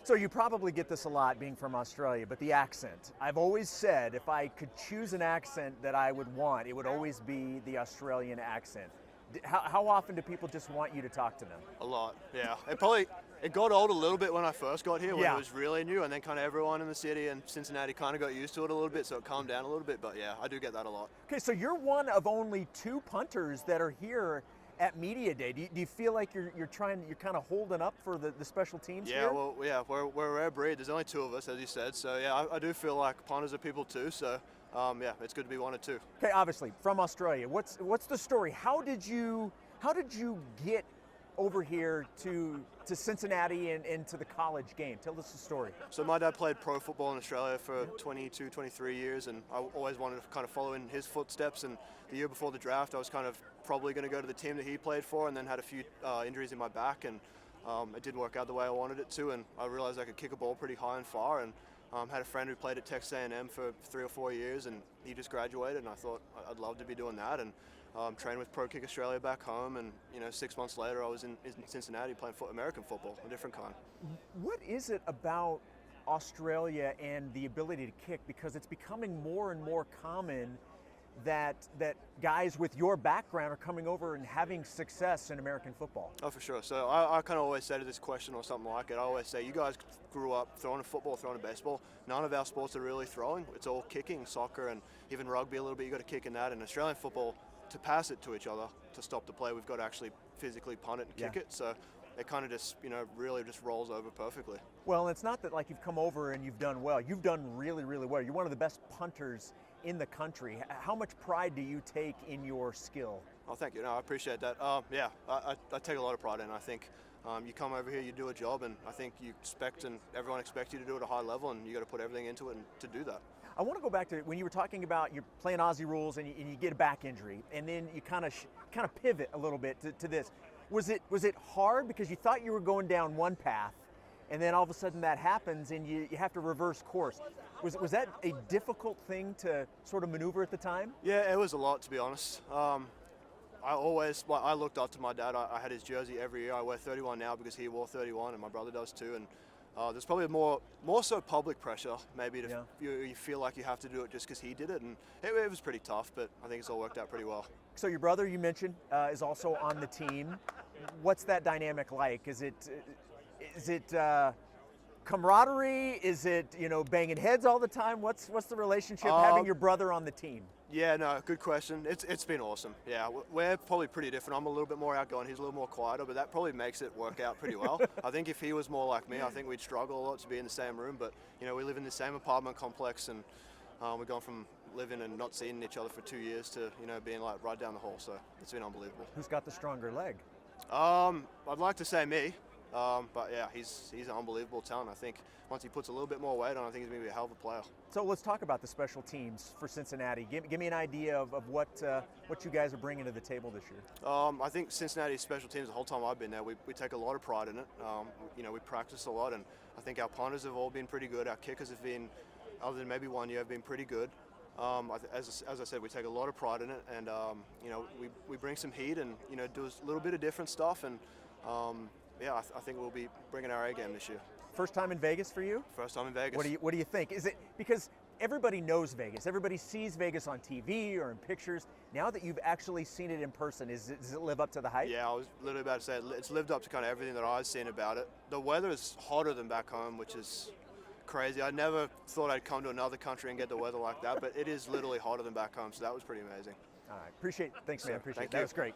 So you probably get this a lot being from Australia, but the accent. I've always said if I could choose an accent that I would want, it would always be the Australian accent. How often do people just want you to talk to them? A lot, yeah. It got old a little bit when I first got here, when Yeah. it was really new, and then kind of everyone in the city and Cincinnati kind of got used to it a little bit, so it calmed down a little bit. But yeah, I do get that a lot. Okay, so you're one of only 2 punters that are here at Media Day. Do you feel like you're kind of holding up for the special teams Yeah, here? well, yeah, we're a rare breed. There's only 2 of us, as you said. So yeah, I do feel like punters are people too. So yeah, it's good to be one of 2. Okay, obviously from Australia. What's the story? How did you get over here to Cincinnati and to the college game? Tell us the story. So my dad played pro football in Australia for 22, 23 years, and I always wanted to kind of follow in his footsteps. And the year before the draft, I was kind of probably going to go to the team that he played for, and then had a few injuries in my back, and it didn't work out the way I wanted it to. And I realized I could kick a ball pretty high and far, and had a friend who played at Texas A&M for 3 or 4 years, and he just graduated, and I thought I'd love to be doing that, and trained with Pro Kick Australia back home, and 6 months later I was in Cincinnati playing American football, a different kind. What is it about Australia and the ability to kick? Because it's becoming more and more common that guys with your background are coming over and having success in American football. Oh, for sure. So I kind of always say to this question or something like it, I always say, you guys grew up throwing a football, throwing a baseball. None of our sports are really throwing. It's all kicking, soccer, and even rugby a little bit. You got to kick in that. And Australian football, to pass it to each other, to stop the play, we've got to actually physically punt it and kick it. So it kind of just, really just rolls over perfectly. Well, it's not that like you've come over and you've done well. You've done really, really well. You're one of the best punters in the country. How much pride do you take in your skill? Oh, thank you. No, I appreciate that. Yeah, I take a lot of pride in it. I think you come over here, you do a job, and I think you expect, and everyone expects you to do it at a high level, and you got to put everything into it to do that. I want to go back to when you were talking about you're playing Aussie rules and you get a back injury, and then you kind of pivot a little bit to this. Was it hard because you thought you were going down one path, and then all of a sudden that happens and you have to reverse course? Was that a difficult thing to sort of maneuver at the time? Yeah, it was a lot, to be honest. I looked up to my dad. I had his jersey every year. I wear 31 now because he wore 31, and my brother does too. And there's probably more so public pressure, maybe you feel like you have to do it just because he did it, and it was pretty tough, but I think it's all worked out pretty well. So your brother, you mentioned, is also on the team. What's that dynamic like? Is it camaraderie? Is it banging heads all the time? What's the relationship having your brother on the team? Yeah, no, good question. It's been awesome. Yeah, we're probably pretty different. I'm a little bit more outgoing. He's a little more quieter, but that probably makes it work out pretty well. I think if he was more like me, I think we'd struggle a lot to be in the same room. But we live in the same apartment complex, and we've gone from living and not seeing each other for 2 years to being like right down the hall. So it's been unbelievable. Who's got the stronger leg? I'd like to say me. But yeah, he's an unbelievable talent. I think once he puts a little bit more weight on, I think he's going to be a hell of a player. So let's talk about the special teams for Cincinnati. Give me an idea of what you guys are bringing to the table this year. I think Cincinnati's special teams, the whole time I've been there, we take a lot of pride in it. We practice a lot, and I think our punters have all been pretty good. Our kickers have been, other than maybe 1 year, have been pretty good. As I said, we take a lot of pride in it, and we bring some heat and do a little bit of different stuff, and yeah, I think we'll be bringing our A game this year. First time in Vegas for you? First time in Vegas. What do you think? Is it because everybody knows Vegas, everybody sees Vegas on TV or in pictures? Now that you've actually seen it in person, does it live up to the hype? Yeah, I was literally about to say it's lived up to kind of everything that I've seen about it. The weather is hotter than back home, which is crazy. I never thought I'd come to another country and get the weather like that, but it is literally hotter than back home, so that was pretty amazing. All right, thanks man, appreciate it. Thank That you. was great.